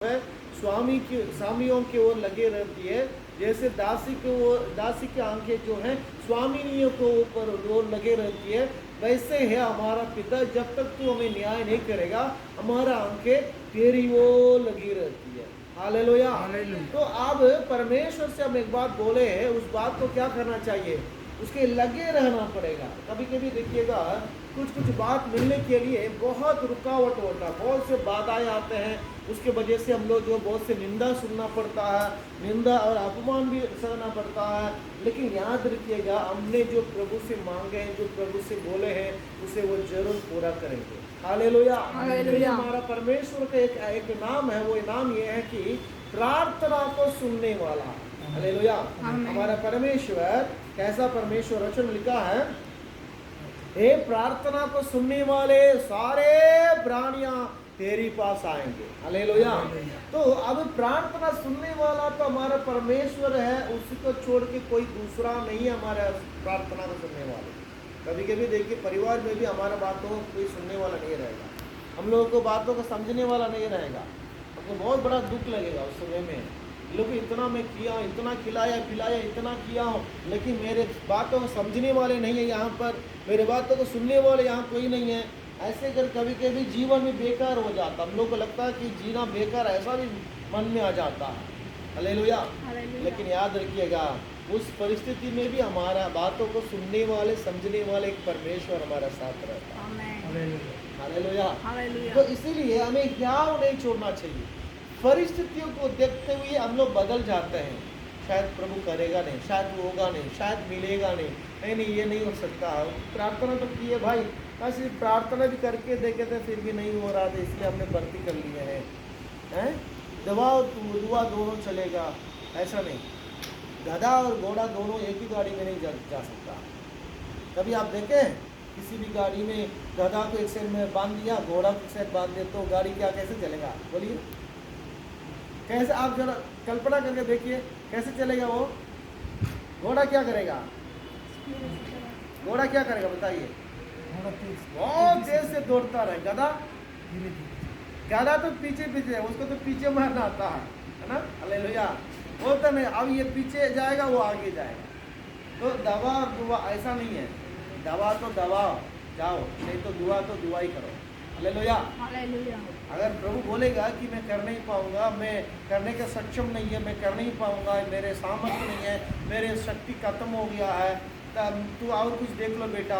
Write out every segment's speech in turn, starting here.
है स्वामियों की ओर लगे रहती है, जैसे दासी की आंखें जो है स्वामिनियों को ऊपर ओर लगे रहती है, वैसे है हमारा पिता। जब तक तू हमें न्याय नहीं करेगा, हमारा आंखें तेरी ओर लगी रहती है। हालेलुया। तो अब परमेश्वर से हम एक बात बोले हैं, उस बात को क्या करना चाहिए? उसके लगे रहना पड़ेगा। कभी कभी देखिएगा, कुछ बात मिलने के लिए बहुत रुकावट होता है, बहुत से बाधाएं आते हैं, उसके वजह से हम लोग जो बहुत से निंदा सुनना पड़ता है, निंदा और अपमान भी सहना पड़ता है। लेकिन याद रखिएगा, हमने जो प्रभु से मांगे हैं, जो प्रभु से बोले हैं, उसे वो जरूर पूरा करेंगे। हालेलुया। हमारा परमेश्वर का एक नाम है, वो नाम ये है कि प्रार्थना को सुनने वाला। हालेलुया। हमारा परमेश्वर कैसा परमेश्वर? वचन में लिखा है, हे प्रार्थना को सुनने वाले सारे प्राणियां तेरी पास आएंगे। हालेलुया। तो अब प्रार्थना सुनने वाला तो हमारा परमेश्वर है, उसी को छोड़ के कोई दूसरा नहीं है हमारे प्रार्थना को सुनने वाले। कभी कभी देखिए, परिवार में भी हमारा बातों को कोई सुनने वाला नहीं रहेगा, हम लोगों को बातों को समझने वाला नहीं रहेगा। आपको बहुत बड़ा दुख लगेगा उस समय में, लोग इतना मैं किया, इतना खिलाया पिलाया, इतना किया हूँ, लेकिन मेरे बातों को समझने वाले नहीं है यहाँ पर, मेरे बातों को सुनने वाले यहाँ कोई नहीं है। ऐसे कर कभी कभी जीवन में बेकार हो जाता, हम लोग को लगता है कि जीना बेकार, ऐसा भी मन में आ जाता है। हालेलुया। लेकिन याद रखिएगा, उस परिस्थिति में भी हमारा बातों को सुनने वाले, समझने वाले एक परमेश्वर हमारा साथ रहता है। हालेलुया। तो इसीलिए हमें हियाव नहीं छोड़ना चाहिए। परिस्थितियों को देखते हुए हम लोग बदल जाते हैं, शायद प्रभु करेगा नहीं, शायद वो होगा नहीं, शायद मिलेगा नहीं, नहीं ये नहीं हो सकता। प्रार्थना तो की है भाई, ऐसे प्रार्थना भी करके देखे थे, फिर भी नहीं हो रहा था, इसलिए हमने भर्ती कर लिए हैं। दवा और दुआ दोनों चलेगा, ऐसा नहीं। गधा और घोड़ा दोनों एक ही गाड़ी में नहीं जा सकता। कभी आप देखें किसी भी गाड़ी में गधा को एक साइड में बांध दिया, घोड़ा को एक साइड बांध दिया, तो गाड़ी क्या कैसे चलेगा? बोलिए कैसे? आप जरा कल्पना करके देखिए, कैसे चलेगा वो? घोड़ा क्या करेगा? घोड़ा क्या करेगा बताइए? बहुत तेज से दौड़ता रहे। गधा तो पीछे पीछे है, उसको तो पीछे मारना आता है ना? हालेलुया। वो तो नहीं, अब ये पीछे जाएगा, वो आगे जाएगा। तो दवा और दुआ ऐसा नहीं है, दवा तो दबाओ जाओ, नहीं तो दुआ तो दुआ ही करो। हालेलुया। अगर प्रभु बोलेगा कि मैं कर नहीं पाऊंगा, मैं करने का सक्षम नहीं है, मैं कर नहीं पाऊंगा, मेरे सामर्थ्य नहीं है, मेरे शक्ति खत्म हो गया है, तब तू और कुछ देख लो बेटा,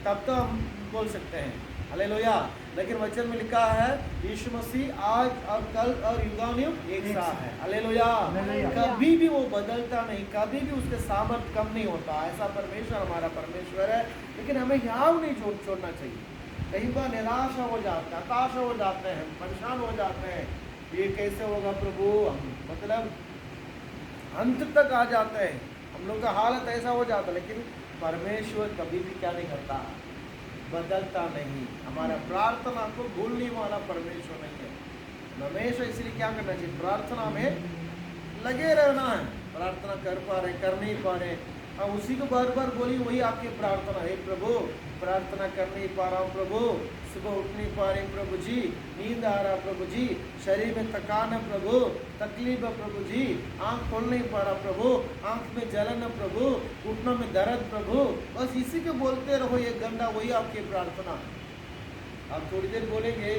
तब तो हम बोल सकते हैं। हालेलुया। लेकिन वचन में लिखा है, यीशु मसीह आज और कल और युगानुयुग एक सा है। हालेलुया। कभी भी वो बदलता नहीं, कभी भी उसके सामर्थ्य कम नहीं होता। ऐसा परमेश्वर हमारा परमेश्वर है। लेकिन हमें हियाव नहीं छोड़ना चाहिए। कई बार निराशा हो जाता है, हताशा हो जाते हैं, परेशान हो जाते हैं, ये कैसे होगा प्रभु, मतलब अंत तक आ जाते हैं, हम लोग का हालत ऐसा हो जाता है। लेकिन परमेश्वर कभी भी क्या नहीं करता, बदलता नहीं। हमारा प्रार्थना को भूलने वाला परमेश्वर नहीं है। हमेशा इसलिए क्या करना चाहिए? प्रार्थना में लगे रहना है। प्रार्थना कर पा रहे, कर नहीं पा रहे, हम उसी को बार बार बोलिए, वही आपकी प्रार्थना है। प्रभु प्रार्थना कर नहीं पा रहा हूँ प्रभु, सुबह उठ नहीं पा रहे प्रभु जी, नींद आ रहा प्रभु जी, शरीर में थकान है प्रभु, तकलीफ है प्रभु जी, आंख खोल नहीं पा रहा प्रभु, आंख में जलन है प्रभु, घुटनों में दर्द प्रभु। बस इसी को बोलते रहो 1 घंटा, वही आपकी प्रार्थना। आप थोड़ी देर बोलेंगे,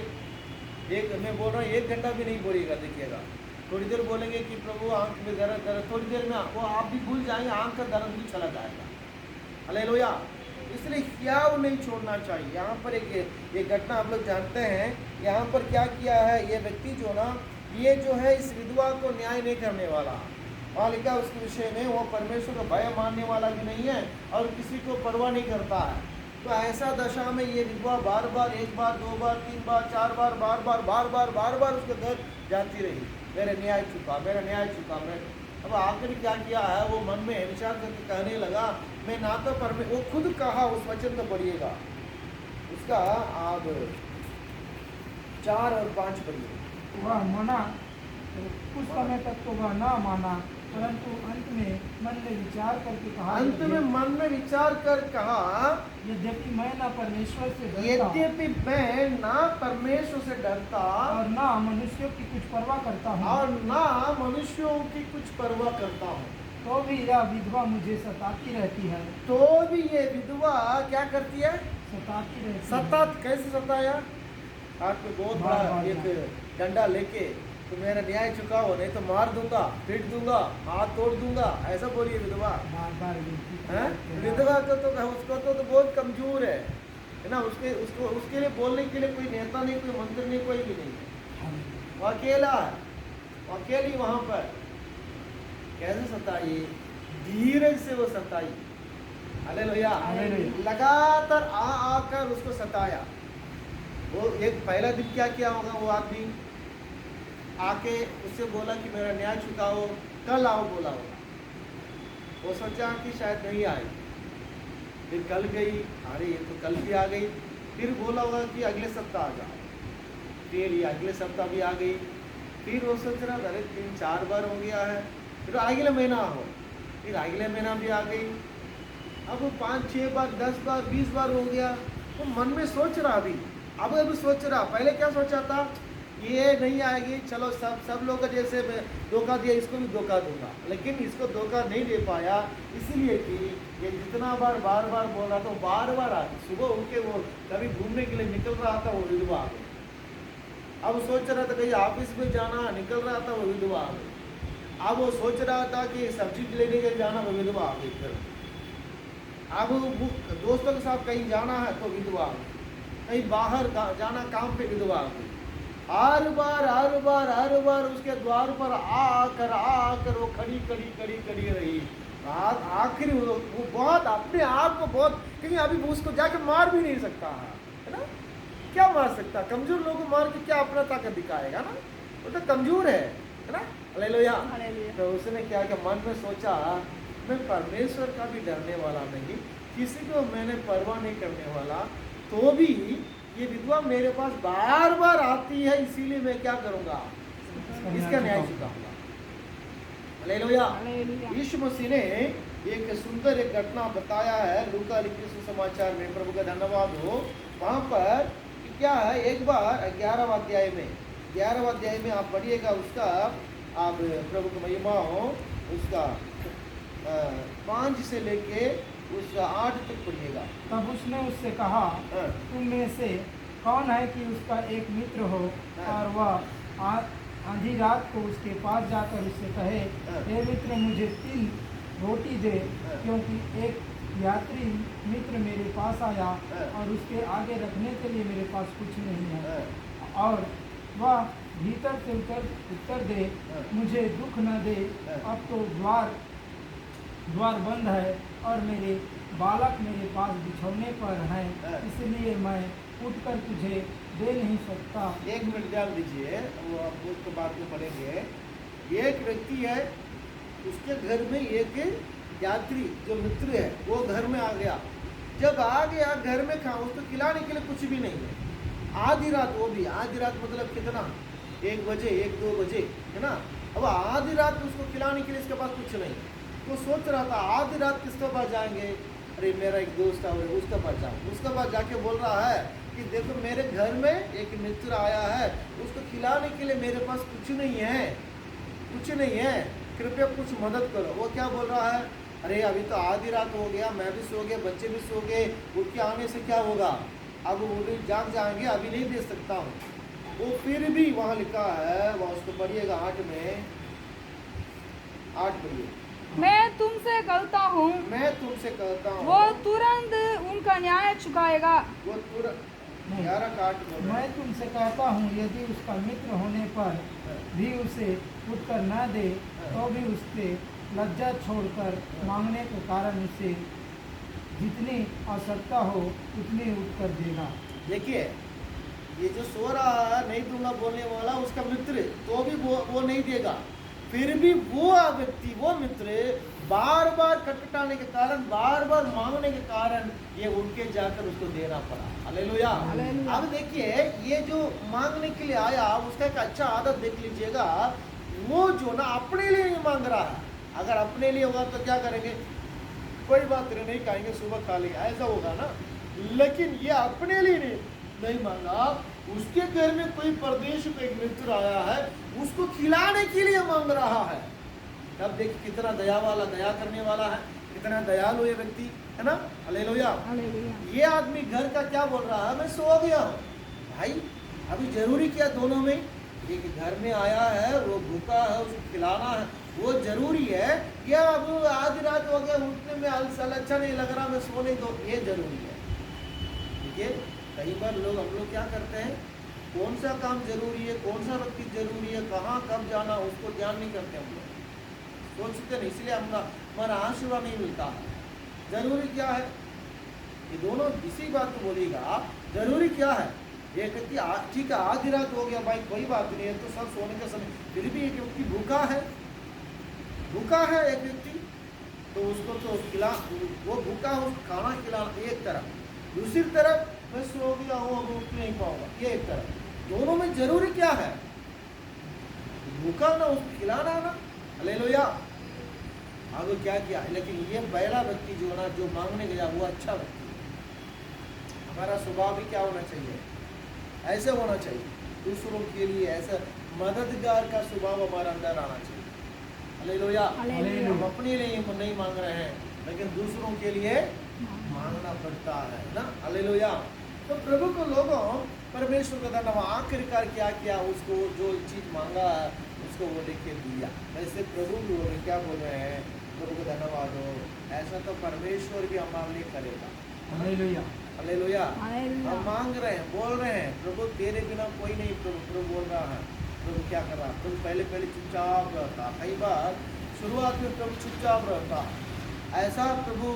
मैं बोल रहा हूँ 1 घंटा भी नहीं बोलिएगा, देखिएगा थोड़ी देर बोलेंगे कि प्रभु आंख में दर्द, थोड़ी देर में वो आप भी भूल जाएंगे, आंख का दर्द भी चला जाएगा। हालेलुया। इसलिए हियाव नहीं छोड़ना चाहिए। यहाँ पर एक घटना आप लोग जानते हैं, यहाँ पर क्या किया है ये व्यक्ति जो ना, ये जो है इस विधवा को न्याय नहीं करने वाला। वहाँ लिखा उसके विषय में, वो परमेश्वर को भय मानने वाला भी नहीं है और किसी को परवाह नहीं करता है। तो ऐसा दशा में ये विधवा बार बार, 1 बार 2 बार 3 बार 4 बार, बार बार उसके घर जाती रही, मेरा न्याय चुका, मेरा न्याय चुका। मैं अब आखिर क्या किया है, वो मन में विचार करके कहने लगा, मैं ना तो वो खुद कहा, उस वचन को पढ़िएगा उसका, आप 4 और 5 पढ़िए। वह मना तो कुछ समय तक तो वह न माना, परंतु अंत में मन में विचार करके कहा, अंत में मन में विचार कर कहा, यद्यपि मैं न परमेश्वर से डरता यद्यपि मैं ना परमेश्वर से डरता और न मनुष्यों की कुछ परवाह करता हूँ, और ना मनुष्यों की कुछ परवाह करता हूँ, तो भी यह विधवा मुझे सताती रहती है। तो भी ये विधवा क्या करती है? सताती रहती है। सता कैसे सताया? हाथ में बहुत बार बड़ा बार एक डंडा लेके तो मेरा न्याय चुकाओ, नहीं तो मार दूंगा, पीट दूंगा, हाथ तोड़ दूंगा, ऐसा बोलिए विधवा। बार बार विनती हैं? करते हैं। विधवा का तो उसको तो बहुत कमजोर है ना। उसके लिए बोलने के लिए कोई नेता नहीं, कोई मंत्री नहीं, कोई भी नहीं है। वो अकेला है, वो अकेली वहां पर कैसे सताई? धीरज से वो सताई। हालेलुया। हालेलुया। लगातार आकर उसको सताया। वो एक पहला दिन क्या किया होगा? वो आदमी आके उससे बोला कि मेरा न्याय चुकाओ, कल आओ बोला होगा। वो सोचा कि शायद नहीं आएगी, फिर कल गई, अरे ये तो कल भी आ गई, फिर बोला होगा कि अगले सप्ताह आ जाओ, फिर ये अगले सप्ताह भी आ गई, फिर वो सोच रहा अरे 3-4 बार हो गया है, फिर अगले महीना हो, फिर अगले महीना भी आ गई, अब 5-6 बार 10 बार 20 बार हो गया। वो मन में सोच रहा अभी सोच रहा, पहले क्या सोचा था? ये नहीं आएगी, चलो सब लोग जैसे मैं धोखा दिया, इसको भी धोखा दूंगा, लेकिन इसको धोखा नहीं दे पाया, इसलिए कि ये जितना बार बार बोल रहा था, बार बार आ गई। सुबह उठ के वो कभी घूमने के लिए निकल रहा था, वो विधवा आ गई। अब सोच रहा था कहीं ऑफिस में जाना, निकल रहा था, वो विधवा आ गई। अब वो सोच रहा था कि सब्जी लेने के जाना, वो विधवा आ गई। फिर अब दोस्तों के साथ कहीं जाना है तो विधवा आ गई, कहीं बाहर जाना काम पे, विधवा आ गई। हर बार उसके द्वार पर आकर वो खड़ी रही। आखिर वो बहुत अपने आप को बहुत, क्योंकि अभी उसको जाके मार भी नहीं सकता है ना। क्या मार सकता? कमजोर लोगों को मार के क्या अपना ताकत दिखाएगा ना, वो तो कमजोर है ना। हालेलुया। तो उसने क्या किया? मन में सोचा मैं परमेश्वर का भी डरने वाला नहीं, किसी को मैंने परवाह नहीं करने वाला, तो भी ये विधवा मेरे पास बार आती है, इसीलिए मैं क्या करूंगा? इसका न्याय चुकाऊंगा। हालेलुया। यीशु मसीह ने एक सुंदर एक घटना बताया है लूका लिखे सुसमाचार में, प्रभु का धन्यवाद हो। वहां पर क्या है? एक बार 11वें अध्याय में आप पढ़िएगा, उसका आप प्रभु की महिमा हो, उसका 5 से लेके उसका 8 तक पढ़िएगा। तब उसने उससे कहा, तुम में से कौन है कि उसका एक मित्र हो और वह आधी रात को उसके पास जाकर उससे कहे, हे मित्र मुझे 3 रोटी दे, क्योंकि एक यात्री मित्र मेरे पास आया और उसके आगे रखने के लिए मेरे पास कुछ नहीं है, और वह भीतर से उत्तर दे, मुझे दुख न दे, अब तो द्वार बंद है और मेरे बालक मेरे पास बिछौने पर हैं, इसलिए मैं उठकर तुझे दे नहीं सकता। 1 मिनट ध्यान दीजिए, वो आप उसको बाद में पढ़ेंगे। एक व्यक्ति है, उसके घर में एक यात्री जो मित्र है वो घर में आ गया। जब आ गया घर में उसको खिलाने के लिए कुछ भी नहीं है। आधी रात, वो भी आधी रात मतलब कितना? 1 बजे 1-2 बजे है ना। अब आधी रात उसको खिलाने के लिए इसके पास कुछ नहीं। तो सोच रहा था आधी रात किसके पास जाएंगे? अरे मेरा एक दोस्त है, उसके पास जाऊँ। उसके पास जाके बोल रहा है कि देखो मेरे घर में एक मित्र आया है, उसको खिलाने के लिए मेरे पास कुछ नहीं है, कृपया कुछ मदद करो। वो क्या बोल रहा है? अरे अभी तो आधी रात हो गया, मैं भी सो गया, बच्चे भी सो गए, उठ के आने से क्या होगा? अब वो भी जाग जाएंगे, अभी नहीं दे सकता हूँ। वो फिर भी वहाँ लिखा है, वहाँ उसको पढ़िएगा 8 में 8 पढ़िए। मैं तुमसे कहता हूँ वो वो तुरंत उनका न्याय चुकाएगा। वो तुरंत 11 का 8 बोल रहा है। मैं तुमसे कहता हूँ, यदि उसका मित्र होने पर भी उसे उठकर न दे, तो भी उससे लज्जा छोड़कर मांगने के कारण उसे जितनी आवश्यकता हो उतनी उठकर देगा। देखिए ये जो सो रहा है नहीं दूंगा बोलने वाला उसका मित्र, तो भी वो नहीं देगा। फिर भी वो व्यक्ति, वो मित्र बार खटखटाने के कारण, बार मांगने के कारण ये उठ के जाकर उसको देना पड़ा। हालेलुया। अब देखिए ये जो मांगने के लिए आया उसका एक अच्छा आदत देख लीजिएगा। वो जो ना अपने लिए नहीं मांग रहा है। अगर अपने लिए होगा तो क्या करेंगे, कोई बात नहीं खाएंगे, सुबह खा लिया, ऐसा होगा ना। लेकिन ये अपने लिए नहीं मांगा, उसके घर में कोई परदेश का एक मित्र आया है, उसको खिलाने के लिए मांग रहा है। तब देखिए कितना दया वाला, दया करने वाला है, कितना दयालु ये व्यक्ति है ना। हालेलुया। हालेलुया। ये आदमी घर का क्या बोल रहा है, मैं सो गया हूँ। भाई अभी जरूरी क्या दोनों में, एक घर में आया है, वो भूखा है, उसको खिलाना है, वो जरूरी है। या अब आधी रात हो गया, उठने में अच्छा नहीं लग रहा, मैं सोने दो, ये जरूरी है। ठीक है, कई बार हम लोग क्या करते हैं, कौन सा काम जरूरी है, कौन सा व्यक्ति जरूरी है, कहाँ कब जाना, उसको ध्यान नहीं करते हम लोग, सोचते नहीं, इसलिए हमारा आशीर्वाद नहीं मिलता। जरूरी क्या है, ये दोनों इसी बात को बोलेगा, जरूरी क्या है। ये व्यक्ति ठीक है आधी रात हो गया, भाई कोई बात नहीं है, तो सब सोने का समय, फिर भी एक व्यक्ति भूखा है एक व्यक्ति, तो उसको तो खिला, वो भूखा है, उसको खाना खिलाना एक तरफ, दूसरी तरफ मैं सो गया हूँ, अब उठ नहीं पाऊंगा, ये एक तरफ। दोनों में जरूरी क्या है, भूखा ना, उसको खिलाना ना। हालेलुया। आगे क्या किया, लेकिन ये पहला व्यक्ति जो ना, जो मांगने गया, वो अच्छा व्यक्ति। हमारा स्वभाव भी क्या होना चाहिए, ऐसे होना चाहिए, दूसरों के लिए ऐसा मददगार का स्वभाव हमारा अंदर आना चाहिए। हालेलुया। हम अपने लिए नहीं मांग रहे हैं, लेकिन दूसरों के लिए मांगना पड़ता है ना। हालेलुया। तो प्रभु को लोगों, परमेश्वर का धन्यवाद, आखिरकार क्या किया, उसको जो चीज मांगा उसको वो लेके दिया। वैसे प्रभु भी वो क्या बोल रहे हैं, प्रभु को धन्यवाद हो, ऐसा तो परमेश्वर भी हमारे लिए करेगा। हालेलुया। हालेलुया। हालेलुया। हम मांग रहे हैं, बोल रहे हैं, प्रभु तेरे बिना कोई नहीं। प्रभु बोल रहा है, प्रभु क्या कर रहा है, प्रभु पहले चुपचाप रहता, कई बार शुरुआत में प्रभु चुपचाप रहता, ऐसा प्रभु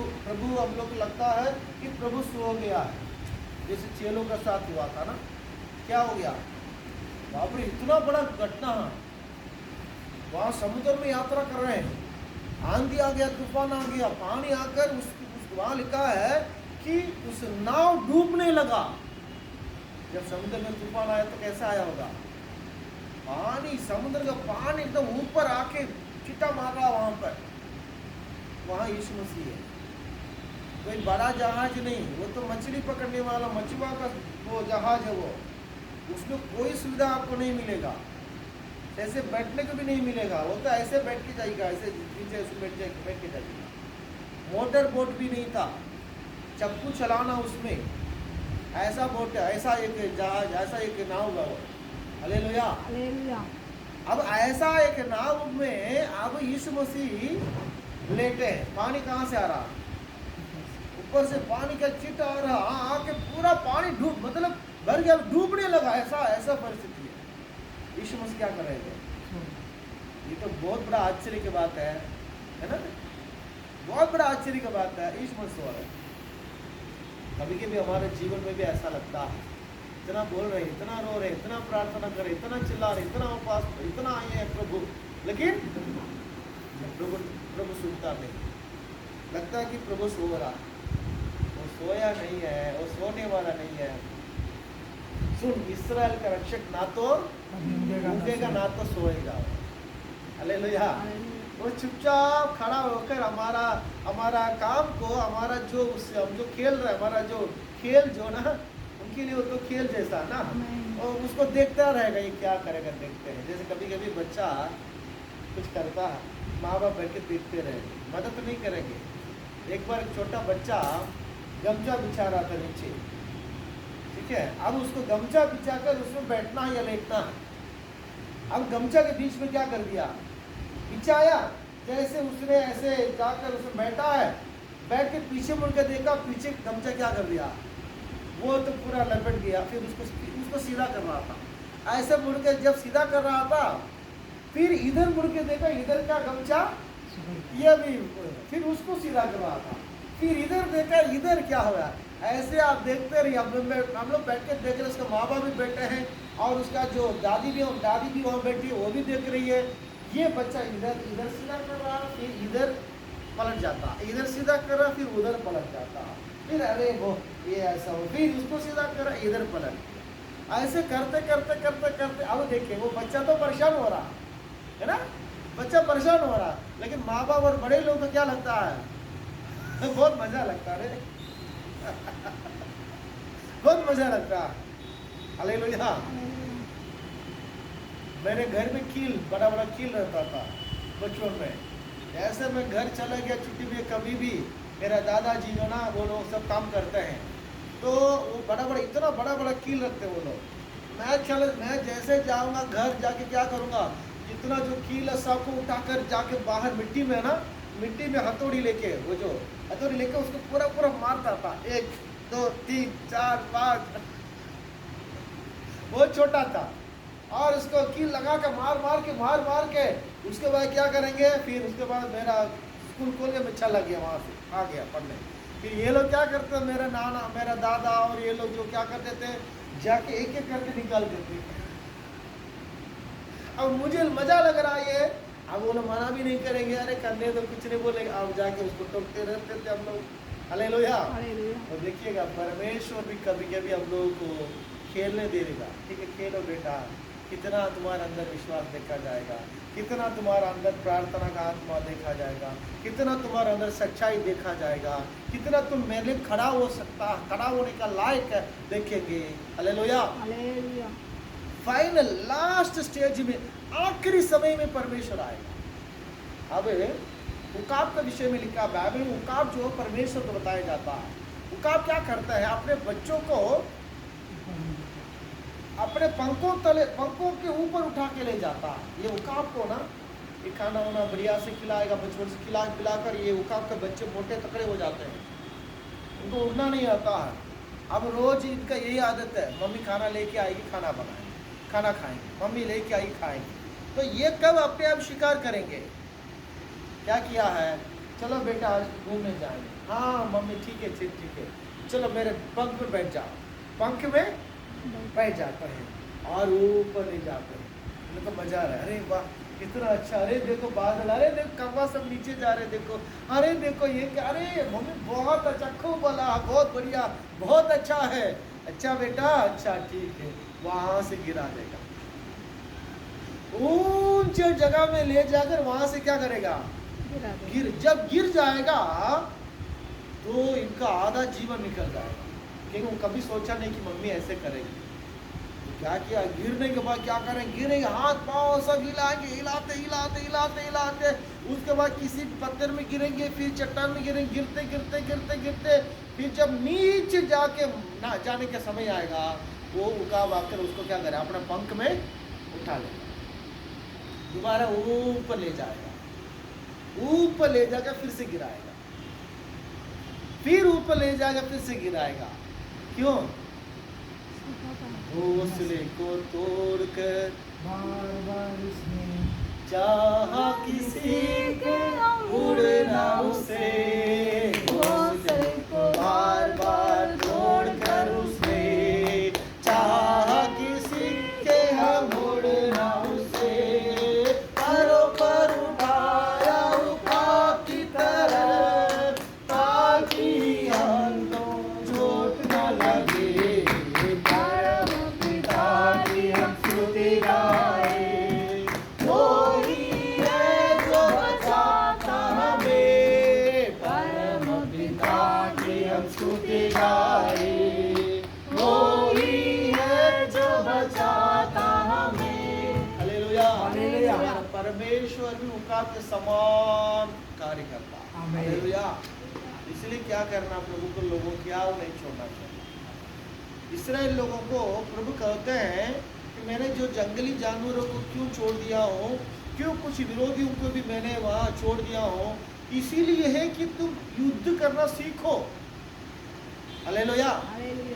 हम लोग को लगता है कि प्रभु सो गया है, जैसे चेलों का साथ हुआ था ना। क्या हो गया, बाप रे, इतना बड़ा घटना, वहाँ समुद्र में यात्रा कर रहे हैं, आंधी आ गया, तूफान आ गया, पानी आकर वहाँ लिखा है कि उस नाव डूबने लगा। जब समुद्र में तूफान आया तो कैसा आया होगा, पानी, समुद्र का पानी एकदम ऊपर आके चिट्टा मार रहा वहां पर। वहां यीशु मसीह है, कोई बड़ा जहाज नहीं, वो तो मछली पकड़ने वाला मछुआ का वो जहाज है, वो उसमें कोई सुविधा आपको नहीं मिलेगा, ऐसे बैठने को भी नहीं मिलेगा, वो तो ऐसे बैठ के जाएगा, ऐसे नीचे बैठ के जाएगा। मोटर बोट भी नहीं था, चप्पू चलाना उसमें, ऐसा बोट, ऐसा एक जहाज, ऐसा एक नाव हुआ। हालेलुया। हालेलुया। अब ऐसा एक नाव में अब यीशु मसीह लेटे हैं, पानी कहाँ से आ रहा, ऊपर से पानी का चिट्टा आ रहा, आके पूरा पानी डूब, मतलब भर गया, डूबने लगा, ऐसा परिस्थिति है। यीशु मसीह क्या कर रहे थे, ये तो बहुत बड़ा आश्चर्य की बात है ना, बहुत बड़ा आश्चर्य की बात है। यीशु मसीह सो रहे, कभी कभी हमारे जीवन में भी ऐसा लगता है, इतना बोल रहे, इतना रो रहे, इतना प्रार्थना कर रहे, इतना चिल्ला रहे, इतना उपवास, इतना आए हैं प्रभु, लेकिन प्रभु सुनता नहीं, लगता है कि प्रभु सो रहा, वो सोया नहीं है, वो सोने वाला नहीं है। सुन, इस्राएल का रक्षक ना तो ऊँघेगा ना तो सोएगा। हालेलुया। वो चुपचाप खड़ा होकर हमारा काम को, हमारा जो हम जो खेल रहे, हमारा जो खेल जो ना, उनके लिए वो तो खेल जैसा ना, और उसको देखता रहेगा, ये क्या करेगा, देखते हैं। जैसे कभी कभी बच्चा कुछ करता है, माँ बाप बैठ के देखते रहेंगे, मदद नहीं करेंगे। एक बार एक छोटा बच्चा गमछा बिछा रहा था नीचे, ठीक है, अब उसको गमछा बिछा कर उसमें बैठना या लेटना है। अब गमछा के बीच में क्या कर दिया, बिछाया, जैसे उसने ऐसे जाकर उसमें बैठा है, बैठ के पीछे मुड़ के देखा, पीछे गमछा क्या कर दिया, वो तो पूरा लपेट गया। फिर उसको सीधा कर रहा था, ऐसे मुड़ के जब सीधा कर रहा था, फिर इधर मुड़ के देखा, इधर का गमछा ये भी, फिर उसको सीधा कर रहा था, फिर इधर देखा, इधर क्या हुआ, ऐसे आप देखते रहिए। हम लोग बैठ के देख रहे, उसका माँ बाप भी बैठे हैं, और उसका जो दादी भी वहाँ बैठी है, वो भी देख रही है। ये बच्चा इधर सीधा कर रहा, फिर इधर पलट जाता, इधर सीधा कर रहा, फिर उधर पलट जाता, फिर अरे वो ये ऐसा हो, फिर उसको सीधा कर रहा, इधर पलट, ऐसे करते करते करते करते अब देखिए वो बच्चा तो परेशान हो रहा, है ना, बच्चा परेशान हो रहा, लेकिन माँ बाप और बड़े लोग को क्या लगता है, बहुत मजा लगता है बहुत मजा लगता है। हालेलुया। मेरे घर में कील, बड़ा बड़ा कील रहता था बचपन में। ऐसे मैं घर चला गया छुट्टी में, कभी भी मेरा दादाजी जो ना वो लोग सब काम करते हैं, तो वो बड़ा बड़ा इतना बड़ा बड़ा कील रखते वो लोग। मैं जैसे जाऊंगा घर जाके क्या करूंगा, जितना जो कील है सबको उठाकर जाके बाहर मिट्टी में ना, मिट्टी में हथौड़ी लेके, वो जो हथौड़ी लेके उसको पूरा पूरा मारता था, 1 2 3 4 5 बहुत छोटा था, और उसको कील लगा के मार मार के उसके बाद क्या करेंगे, फिर उसके बाद मेरा स्कूल खोल के मैं चला गया, वहाँ से आ गया पढ़ने। फिर ये लोग क्या करते, मेरा नाना मेरा दादा और ये लोग जो क्या करते थे, जाके एक एक करके निकाल देते। अब मुझे मजा लग रहा है ये, अब वो लोग मना भी नहीं करेंगे, अरे करने तो कुछ नहीं बोलेंगे, अब जाके उसको टोकते रहते थे हम लोग। हालेलुया। तो देखिएगा परमेश्वर भी कभी कभी हम लोगों को खेलने दे देगा, ठीक है खेलो बेटा, कितना तुम्हारे अंदर विश्वास देखा जाएगा, कितना तुम्हारा अंदर प्रार्थना का आत्मा देखा जाएगा, कितना तुम्हारे अंदर सच्चाई देखा जाएगा, कितना तुम मेरे लिए खड़ा होने का लायक है देखेंगे। हालेलुया। फाइनल लास्ट स्टेज में, आखिरी समय में परमेश्वर आएगा। अब उकाब के विषय में लिखा बाइबल में, उकाब जो परमेश्वर को बताया जाता है। उकाब क्या करता है, अपने बच्चों को अपने पंखों के ऊपर उठा के ले जाता है। ये उकाब को ना, ये खाना वाना बढ़िया से खिलाएगा, बचपन से खिलाकर ये उकाब के बच्चे मोटे तकड़े हो जाते हैं, उनको उड़ना नहीं आता है। अब रोज इनका यही आदत है, मम्मी खाना लेके आएगी, खाना बनाएंगे, खाना खाएंगे, मम्मी लेके आई खाएंगे। तो ये कब अपने आप शिकार करेंगे, क्या किया है, चलो बेटा आज घूमने जाएंगे, हाँ मम्मी ठीक है, चलो मेरे पंख में बैठ जाओ, पंख में बैठ जाते हैं और ऊपर ले जाते हैं। उनको मजा आ रहा है, अरे वाह कितना अच्छा, अरे देखो बादल, अरे देखो कौवा सब नीचे जा रहे, देखो अरे देखो ये क्या, अरे मम्मी बहुत अच्छा, खूब बोला, बहुत बढ़िया, बहुत अच्छा है, अच्छा बेटा अच्छा ठीक है, वहां से गिरा देगा, ऊंचे जगह में ले जाकर वहां से क्या करेगा, जब गिर जाएगा तो इनका आधा जीवन निकल जाएगा, क्योंकि वो कभी सोचा नहीं कि मम्मी ऐसे करेगी। तो क्या किया, गिरने के बाद क्या करें, गिरेंगे, हाथ पांव सब हिलाएंगे, हिलाते, उसके बाद किसी पत्थर में गिरेंगे, फिर चट्टान में गिरेंगे, गिरते, फिर जब नीचे जाके ना जाने का समय आएगा, वो उकाब आकर उसको क्या करे, अपने पंख में उठा लेगा, दोबारा ऊपर ले जाएगा, ऊपर ले जाकर फिर से गिराएगा, फिर ऊपर ले जाएगा, फिर से गिराएगा। क्यों, घोंसले को तोड़कर बार उसने चाहा किसी के उड़ना उसे, घोंसले को बार तोड़कर उसने चाहा किसी के हम उड़ना उसे, परों पर उठाया उकाब की तरह, ताकि हमको चोट न लगे, परम पिता की हम स्तुति गाए, वो ही है जो बचाता हमें, परम पिता की हम स्तुति गाए, वो ही है जो बचाता हमें। हालेलुया। हमारा परमेश्वर भी उकाब के समान कार्य करता है। आमीन। हालेलुया। इसलिए क्या करना, प्रभु को लोगों की आव नहीं छोड़ना चाहिए। इस्राएल लोगों को प्रभु कहते हैं कि मैंने जो जंगली जानवरों को क्यों छोड़ दिया हो, क्यों कुछ विरोधियों को भी मैंने वहाँ छोड़ दिया हो, इसीलिए है कि तुम युद्ध करना सीखो। हालेलुया।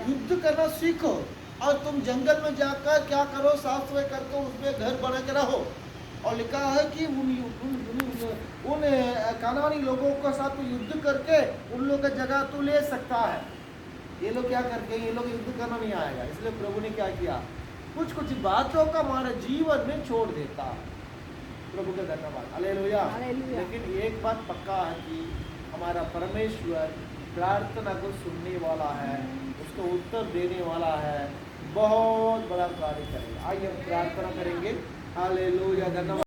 युद्ध करना सीखो, और तुम जंगल में जाकर क्या करो, साफ सफाई करके उसमें घर बना के रहो। और लिखा है कि उन कनानी लोगों के साथ तू युद्ध करके उन लोगों का जगह तू ले सकता है। ये लोग क्या करके, ये लोग युद्ध करना नहीं आएगा, इसलिए प्रभु ने क्या किया, कुछ बातों का हमारे जीवन में छोड़ देता है। प्रभु का धन्यवाद। हालेलुया। लेकिन एक बात पक्का है कि हमारा परमेश्वर प्रार्थना को सुनने वाला है, उसको उत्तर देने वाला है, बहुत बड़ा कार्य करेगा। आइए हम प्रार्थना करेंगे। हालेलुया। धन्यवाद।